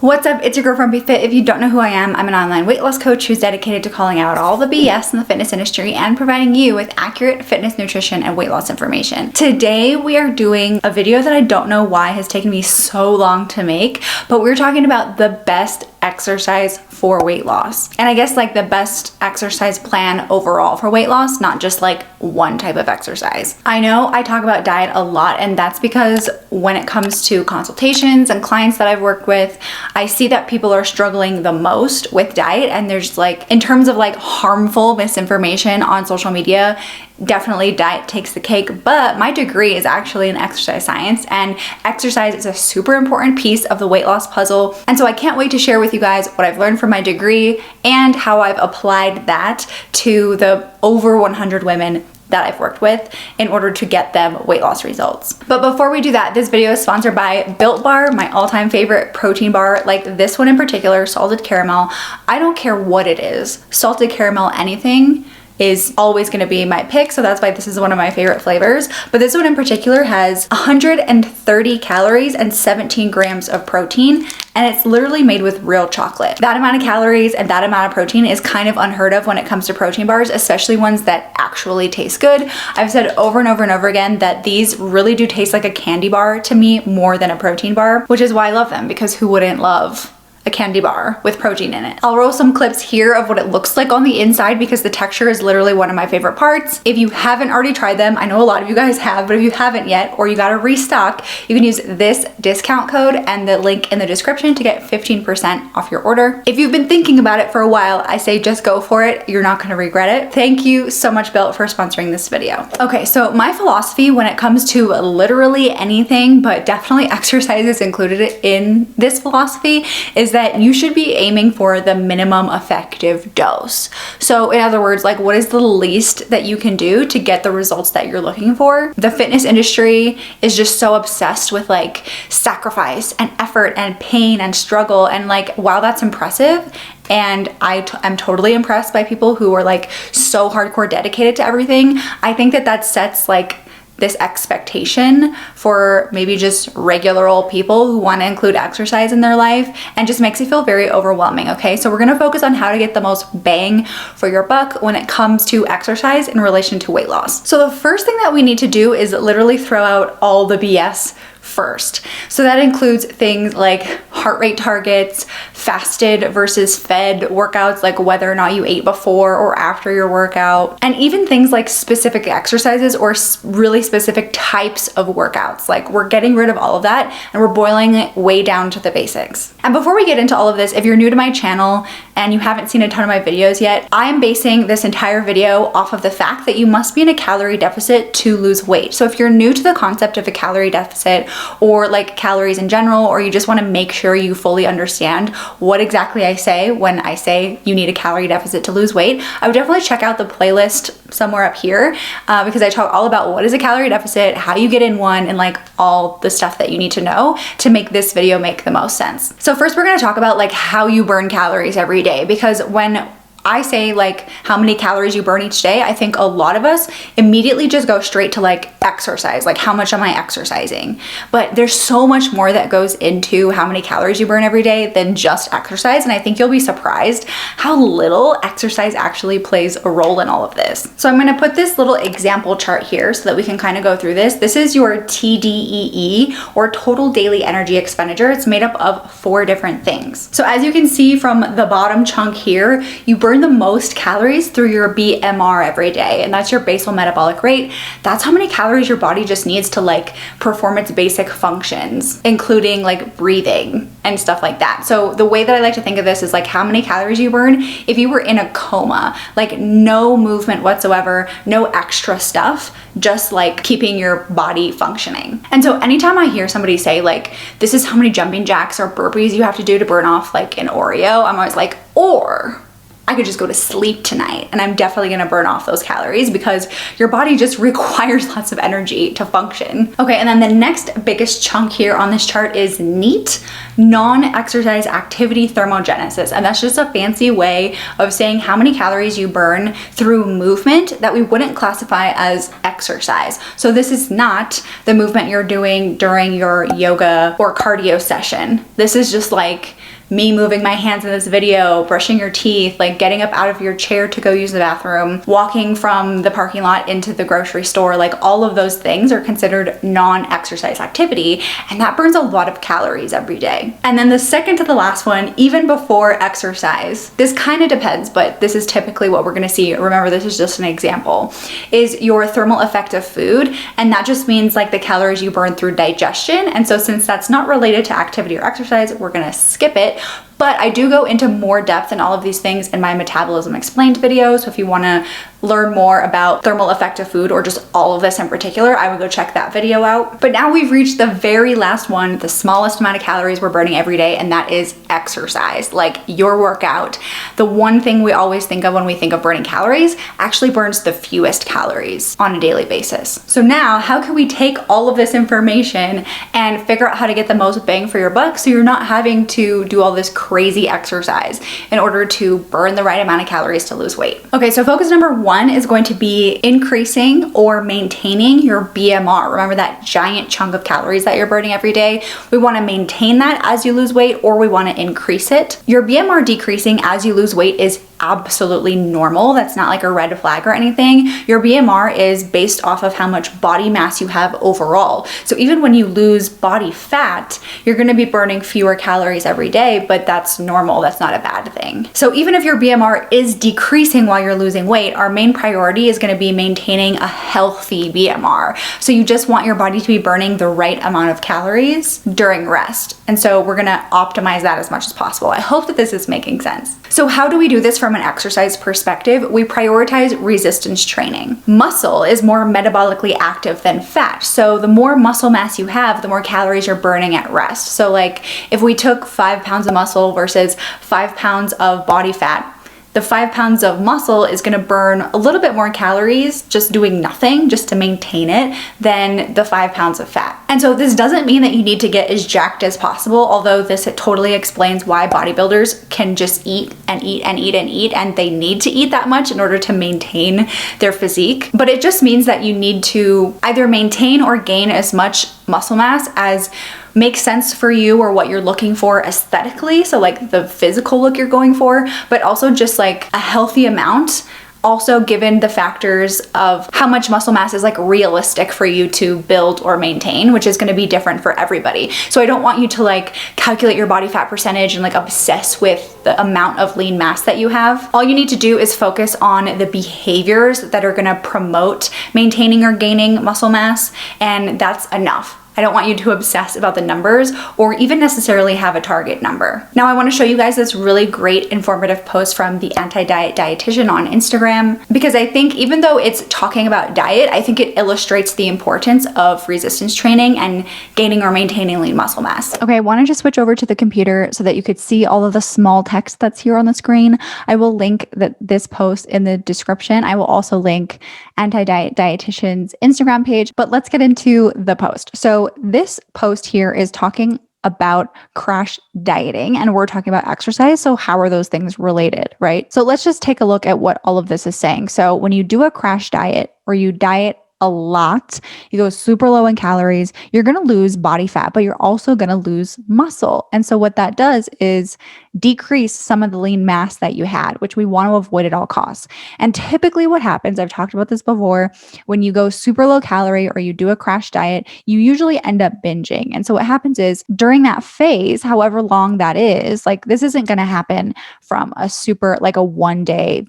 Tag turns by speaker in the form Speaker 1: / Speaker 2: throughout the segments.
Speaker 1: What's up? It's your girl from Be Fit. If you don't know who I am, I'm an online weight loss coach who's dedicated to calling out all the BS in the fitness industry and providing you with accurate fitness, nutrition, and weight loss information. Today, we are doing a video that I don't know why has taken me so long to make, but we're talking about the best exercise for weight loss. And I guess like the best exercise plan overall for weight loss, not just like one type of exercise. I know I talk about diet a lot, and that's because when it comes to consultations and clients that I've worked with, I see that people are struggling the most with diet, and there's like, in terms of like harmful misinformation on social media, definitely diet takes the cake, but my degree is actually in exercise science, and exercise is a super important piece of the weight loss puzzle. And so I can't wait to share with you guys what I've learned from my degree and how I've applied that to the over 100 women that I've worked with in order to get them weight loss results. But before we do that, this video is sponsored by Built Bar, my all-time favorite protein bar. Like this one in particular, salted caramel. I don't care what it is, salted caramel, anything is always going to be my pick, so that's why this is one of my favorite flavors. But this one in particular has 130 calories and 17 grams of protein, and it's literally made with real chocolate. That amount of calories and that amount of protein is kind of unheard of when it comes to protein bars, especially ones that actually taste good. I've said over and over and over again that these really do taste like a candy bar to me more than a protein bar, which is why I love them, because who wouldn't love a candy bar with protein in it? I'll roll some clips here of what it looks like on the inside because the texture is literally one of my favorite parts. If you haven't already tried them, I know a lot of you guys have, but if you haven't yet, or you gotta restock, you can use this discount code and the link in the description to get 15% off your order. If you've been thinking about it for a while, I say just go for it. You're not gonna regret it. Thank you so much, Built, for sponsoring this video. Okay, so my philosophy when it comes to literally anything, but definitely exercises included in this philosophy, is that you should be aiming for the minimum effective dose. So in other words, like what is the least that you can do to get the results that you're looking for? The fitness industry is just so obsessed with like sacrifice and effort and pain and struggle, and like while that's impressive, and I'm totally impressed by people who are like so hardcore dedicated to everything, I think that that sets like this expectation for maybe just regular old people who want to include exercise in their life, and just makes it feel very overwhelming. Okay, so we're gonna focus on how to get the most bang for your buck when it comes to exercise in relation to weight loss. So the first thing that we need to do is literally throw out all the BS first. So that includes things like heart rate targets, fasted versus fed workouts, like whether or not you ate before or after your workout, and even things like specific exercises or really specific types of workouts. Like we're getting rid of all of that and we're boiling it way down to the basics. And before we get into all of this, if you're new to my channel and you haven't seen a ton of my videos yet, I'm basing this entire video off of the fact that you must be in a calorie deficit to lose weight. So if you're new to the concept of a calorie deficit, or like calories in general, or you just want to make sure you fully understand what exactly I say when I say you need a calorie deficit to lose weight, I would definitely check out the playlist somewhere up here because I talk all about what is a calorie deficit, how you get in one, and like all the stuff that you need to know to make this video make the most sense. So first we're going to talk about like how you burn calories every day, because when I say like how many calories you burn each day, I think a lot of us immediately just go straight to like exercise, like how much am I exercising? But there's so much more that goes into how many calories you burn every day than just exercise, and I think you'll be surprised how little exercise actually plays a role in all of this. So I'm going to put this little example chart here so that we can kind of go through this. This is your TDEE, or total daily energy expenditure. It's made up of 4 different things. So as you can see from the bottom chunk here, you burn the most calories through your BMR every day, and that's your basal metabolic rate. That's how many calories your body just needs to like perform its basic functions, including like breathing and stuff like that. So the way that I like to think of this is like how many calories you burn if you were in a coma, like no movement whatsoever, no extra stuff, just like keeping your body functioning. And so anytime I hear somebody say like, this is how many jumping jacks or burpees you have to do to burn off like an Oreo, I'm always like, or I could just go to sleep tonight and I'm definitely gonna burn off those calories because your body just requires lots of energy to function. Okay, and then the next biggest chunk here on this chart is NEAT, non-exercise activity thermogenesis. And that's just a fancy way of saying how many calories you burn through movement that we wouldn't classify as exercise. So this is not the movement you're doing during your yoga or cardio session. This is just like me moving my hands in this video, brushing your teeth, like getting up out of your chair to go use the bathroom, walking from the parking lot into the grocery store, like all of those things are considered non-exercise activity, and that burns a lot of calories every day. And then the second to the last one, even before exercise, this kind of depends, but this is typically what we're gonna see. Remember, this is just an example, is your thermal effect of food, and that just means like the calories you burn through digestion. And so since that's not related to activity or exercise, we're gonna skip it. But I do go into more depth in all of these things in my Metabolism Explained video. So if you want to learn more about thermal effect of food or just all of this in particular, I would go check that video out. But now we've reached the very last one, the smallest amount of calories we're burning every day, and that is exercise, like your workout. The one thing we always think of when we think of burning calories actually burns the fewest calories on a daily basis. So now how can we take all of this information and figure out how to get the most bang for your buck so you're not having to do all this crazy exercise in order to burn the right amount of calories to lose weight? Okay, so focus number one is going to be increasing or maintaining your BMR. Remember that giant chunk of calories that you're burning every day? We want to maintain that as you lose weight, or we want to increase it. Your BMR decreasing as you lose weight is absolutely normal. That's not like a red flag or anything. Your BMR is based off of how much body mass you have overall. So even when you lose body fat, you're going to be burning fewer calories every day, but that's normal. That's not a bad thing. So even if your BMR is decreasing while you're losing weight, our main priority is going to be maintaining a healthy BMR. So you just want your body to be burning the right amount of calories during rest. And so we're going to optimize that as much as possible. I hope that this is making sense. So how do we do this from an exercise perspective? We prioritize resistance training. Muscle is more metabolically active than fat. So the more muscle mass you have, the more calories you're burning at rest. So like if we took 5 pounds of muscle versus 5 pounds of body fat, the 5 pounds of muscle is going to burn a little bit more calories just doing nothing, just to maintain it, than the 5 pounds of fat. And so this doesn't mean that you need to get as jacked as possible, although this totally explains why bodybuilders can just eat and eat and eat and eat, and they need to eat that much in order to maintain their physique. But it just means that you need to either maintain or gain as much muscle mass as makes sense for you or what you're looking for aesthetically, so like the physical look you're going for, but also just like a healthy amount, also given the factors of how much muscle mass is like realistic for you to build or maintain, which is going to be different for everybody. So I don't want you to like calculate your body fat percentage and like obsess with the amount of lean mass that you have. All you need to do is focus on the behaviors that are going to promote maintaining or gaining muscle mass, and that's enough. I don't want you to obsess about the numbers or even necessarily have a target number. Now I want to show you guys this really great informative post from the Anti-Diet Dietitian on Instagram, because I think even though it's talking about diet, I think it illustrates the importance of resistance training and gaining or maintaining lean muscle mass. Okay, I wanted to switch over to the computer so that you could see all of the small text that's here on the screen. I will link this post in the description. I will also link Anti-Diet Dietitian's Instagram page, but let's get into the post. So this post here is talking about crash dieting, and we're talking about exercise. So how are those things related, right? So let's just take a look at what all of this is saying. So when you do a crash diet or you diet a lot, you go super low in calories, you're going to lose body fat, but you're also going to lose muscle. And so what that does is decrease some of the lean mass that you had, which we want to avoid at all costs. And typically what happens, I've talked about this before, when you go super low calorie or you do a crash diet, you usually end up binging. And so what happens is during that phase, however long that is, like this isn't going to happen from a super, like a 1 day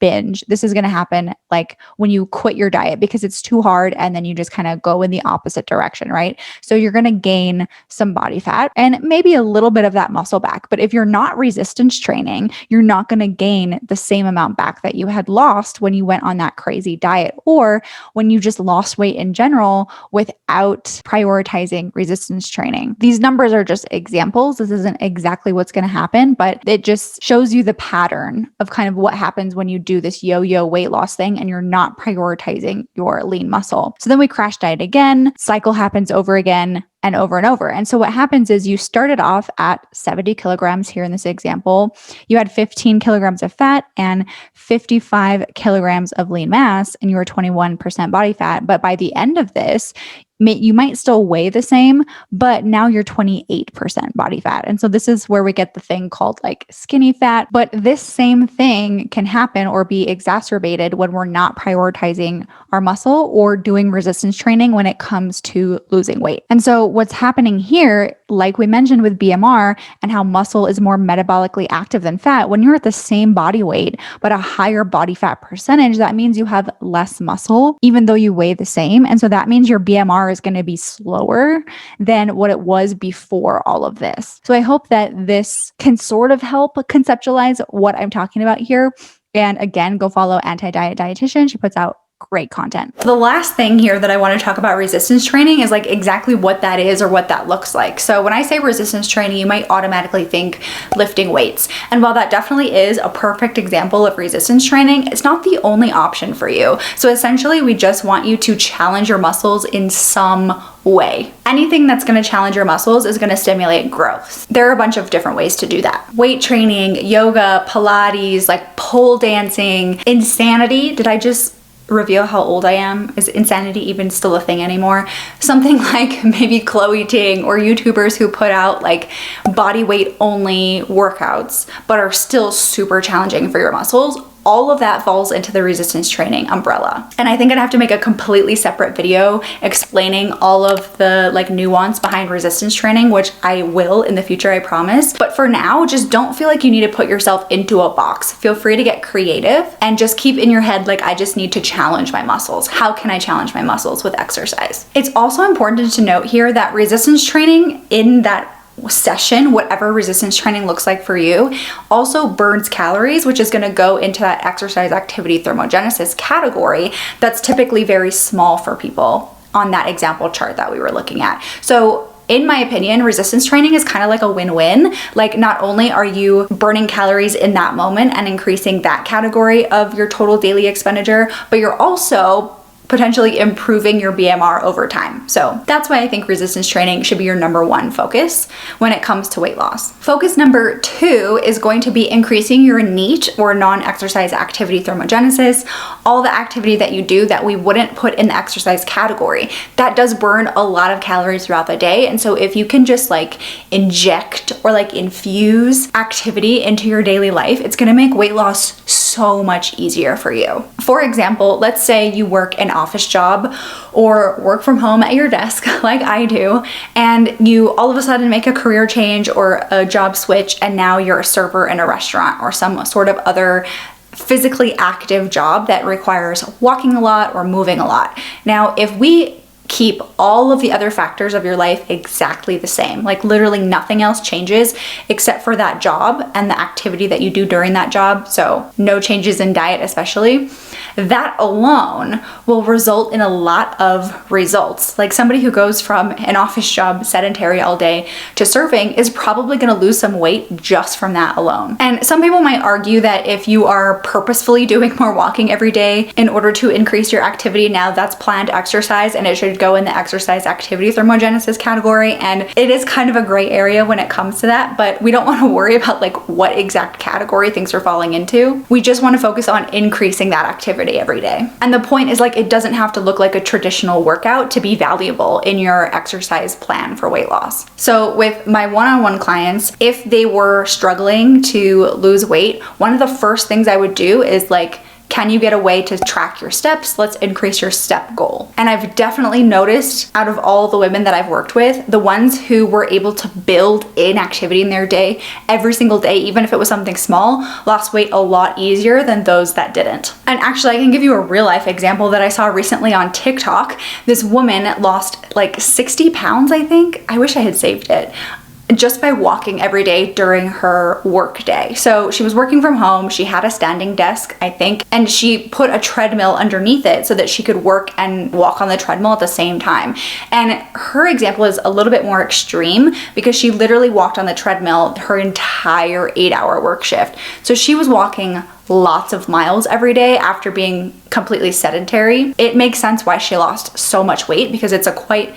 Speaker 1: binge. This is going to happen like when you quit your diet because it's too hard and then you just kind of go in the opposite direction, right? So you're going to gain some body fat and maybe a little bit of that muscle back. But if you're not resistance training, you're not going to gain the same amount back that you had lost when you went on that crazy diet or when you just lost weight in general without prioritizing resistance training. These numbers are just examples. This isn't exactly what's going to happen, but it just shows you the pattern of kind of what happens when you do this yo-yo weight loss thing and you're not prioritizing your lean muscle. So then we crash diet again, cycle happens over again and over and over. And so what happens is you started off at 70 kilograms here in this example. You had 15 kilograms of fat and 55 kilograms of lean mass, and you were 21% body fat. But by the end of this, you might still weigh the same, but now you're 28% body fat. And so this is where we get the thing called like skinny fat. But this same thing can happen or be exacerbated when we're not prioritizing our muscle or doing resistance training when it comes to losing weight. And so what's happening here, like we mentioned with BMR and how muscle is more metabolically active than fat, when you're at the same body weight, but a higher body fat percentage, that means you have less muscle, even though you weigh the same. And so that means your BMR is going to be slower than what it was before all of this. So I hope that this can sort of help conceptualize what I'm talking about here. And again, go follow Anti-Diet Dietitian. She puts out great content. The last thing here that I want to talk about resistance training is like exactly what that is or what that looks like. So when I say resistance training, you might automatically think lifting weights. And while that definitely is a perfect example of resistance training, it's not the only option for you. So essentially, we just want you to challenge your muscles in some way. Anything that's going to challenge your muscles is going to stimulate growth. There are a bunch of different ways to do that. Weight training, yoga, Pilates, like pole dancing, insanity. Did I just reveal how old I am? Is insanity even still a thing anymore? Something like maybe Chloe Ting or YouTubers who put out like body weight only workouts, but are still super challenging for your muscles. All of that falls into the resistance training umbrella. And I think I'd have to make a completely separate video explaining all of the like nuance behind resistance training, which I will in the future, I promise. But for now, just don't feel like you need to put yourself into a box. Feel free to get creative and just keep in your head, like, I just need to challenge my muscles. How can I challenge my muscles with exercise? It's also important to note here that resistance training in that session, whatever resistance training looks like for you, also burns calories, which is going to go into that exercise activity thermogenesis category that's typically very small for people on that example chart that we were looking at. So in my opinion, resistance training is kind of like a win-win. Like, not only are you burning calories in that moment and increasing that category of your total daily expenditure, but you're also potentially improving your BMR over time. So that's why I think resistance training should be your number one focus when it comes to weight loss. Focus number 2 is going to be increasing your NEAT or non-exercise activity thermogenesis, all the activity that you do that we wouldn't put in the exercise category. That does burn a lot of calories throughout the day. And so if you can just like inject or like infuse activity into your daily life, it's gonna make weight loss so much easier for you. For example, let's say you work an office job or work from home at your desk like I do, and you all of a sudden make a career change or a job switch, and now you're a server in a restaurant or some sort of other physically active job that requires walking a lot or moving a lot. Now, if we keep all of the other factors of your life exactly the same, like literally nothing else changes except for that job and the activity that you do during that job, so no changes in diet especially, that alone will result in a lot of results. Like, somebody who goes from an office job sedentary all day to surfing is probably going to lose some weight just from that alone. And some people might argue that if you are purposefully doing more walking every day in order to increase your activity, now that's planned exercise and it should go in the exercise activity thermogenesis category. And it is kind of a gray area when it comes to that, but we don't want to worry about like what exact category things are falling into. We just want to focus on increasing that activity every day. And the point is, like, it doesn't have to look like a traditional workout to be valuable in your exercise plan for weight loss. So with my one-on-one clients, if they were struggling to lose weight, one of the first things I would do is like Can you get a way to track your steps? Let's increase your step goal. And I've definitely noticed out of all the women that I've worked with, the ones who were able to build in activity in their day every single day, even if it was something small, lost weight a lot easier than those that didn't. And actually, I can give you a real life example that I saw recently on TikTok. This woman lost like 60 pounds, I think. I wish I had saved it, just by walking every day during her work day. So she was working from home, she had a standing desk, I think, and she put a treadmill underneath it so that she could work and walk on the treadmill at the same time. And her example is a little bit more extreme because she literally walked on the treadmill her entire 8-hour work shift. So she was walking lots of miles every day after being completely sedentary. It makes sense why she lost so much weight because it's quite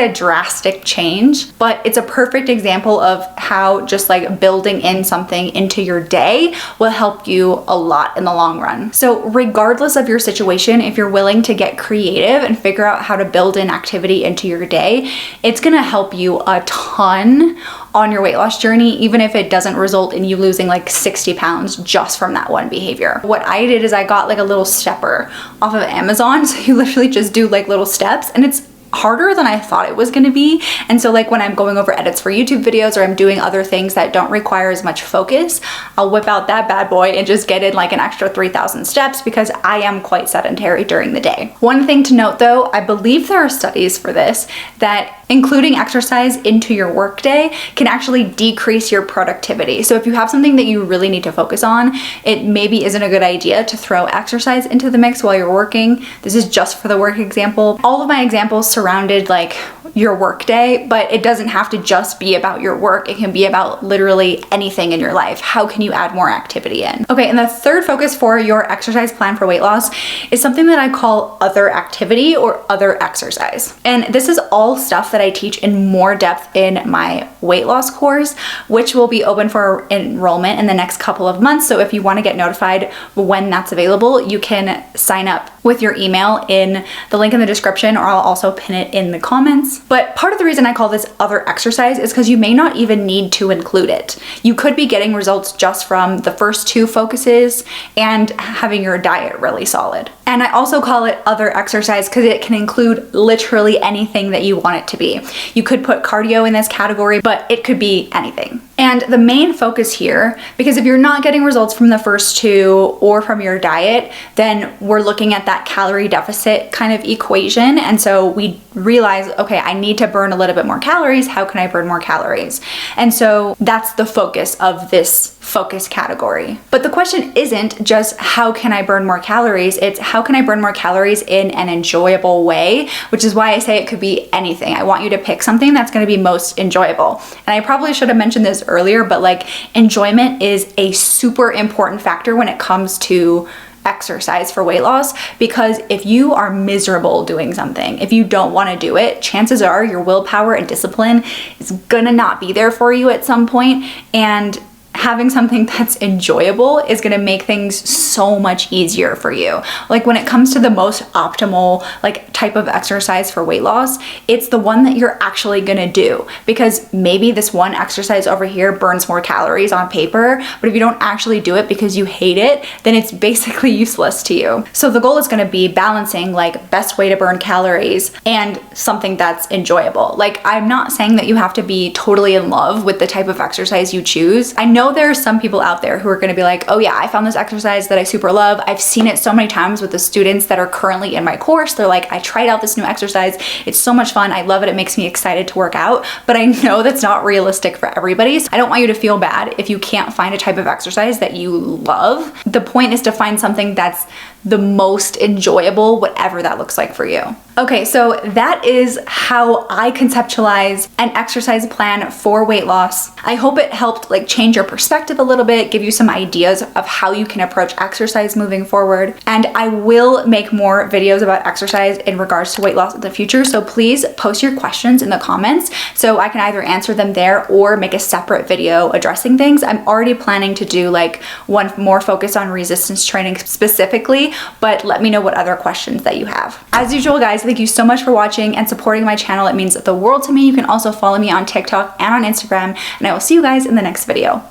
Speaker 1: a drastic change, but it's a perfect example of how just like building in something into your day will help you a lot in the long run. So regardless of your situation, if you're willing to get creative and figure out how to build in activity into your day, it's gonna help you a ton on your weight loss journey, even if it doesn't result in you losing like 60 pounds just from that one behavior. What I did is I got like a little stepper off of Amazon. So you literally just do like little steps, and it's harder than I thought it was gonna be. And so like when I'm going over edits for YouTube videos or I'm doing other things that don't require as much focus, I'll whip out that bad boy and just get in like an extra 3,000 steps because I am quite sedentary during the day. One thing to note though, I believe there are studies for this, that including exercise into your workday can actually decrease your productivity. So if you have something that you really need to focus on, it maybe isn't a good idea to throw exercise into the mix while you're working. This is just for the work example. All of my examples surrounded like your workday, but it doesn't have to just be about your work. It can be about literally anything in your life. How can you add more activity in? Okay, and the third focus for your exercise plan for weight loss is something that I call other activity or other exercise. And this is all stuff that I teach in more depth in my weight loss course, which will be open for enrollment in the next couple of months. So if you want to get notified when that's available, you can sign up with your email in the link in the description, or I'll also pin it in the comments. But part of the reason I call this other exercise is because you may not even need to include it. You could be getting results just from the first two focuses and having your diet really solid. And I also call it other exercise because it can include literally anything that you want it to be. You could put cardio in this category, but it could be anything. And the main focus here, because if you're not getting results from the first two or from your diet, then we're looking at that calorie deficit kind of equation. And so we realize, okay, I need to burn a little bit more calories. How can I burn more calories? And so that's the focus of this focus category. But the question isn't just how can I burn more calories? It's how can I burn more calories in an enjoyable way, which is why I say it could be anything. I want you to pick something that's going to be most enjoyable. And I probably should have mentioned this earlier, but like enjoyment is a super important factor when it comes to exercise for weight loss, because if you are miserable doing something, if you don't want to do it, chances are your willpower and discipline is gonna not be there for you at some point, and having something that's enjoyable is gonna make things so much easier for you. Like when it comes to the most optimal like type of exercise for weight loss, it's the one that you're actually gonna do, because maybe this one exercise over here burns more calories on paper, but if you don't actually do it because you hate it, then it's basically useless to you. So the goal is gonna be balancing like best way to burn calories and something that's enjoyable. Like I'm not saying that you have to be totally in love with the type of exercise you choose. I know there are some people out there who are going to be like, oh yeah, I found this exercise that I super love. I've seen it so many times with the students that are currently in my course. They're like, I tried out this new exercise. It's so much fun. I love it. It makes me excited to work out. But I know that's not realistic for everybody. So I don't want you to feel bad if you can't find a type of exercise that you love. The point is to find something that's the most enjoyable, whatever that looks like for you. Okay, so that is how I conceptualize an exercise plan for weight loss. I hope it helped like change your perspective a little bit, give you some ideas of how you can approach exercise moving forward. And I will make more videos about exercise in regards to weight loss in the future. So please post your questions in the comments so I can either answer them there or make a separate video addressing things. I'm already planning to do like one more focus on resistance training specifically, but let me know what other questions that you have. As usual, guys, thank you so much for watching and supporting my channel. It means the world to me. You can also follow me on TikTok and on Instagram, and I will see you guys in the next video.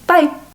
Speaker 1: Bye.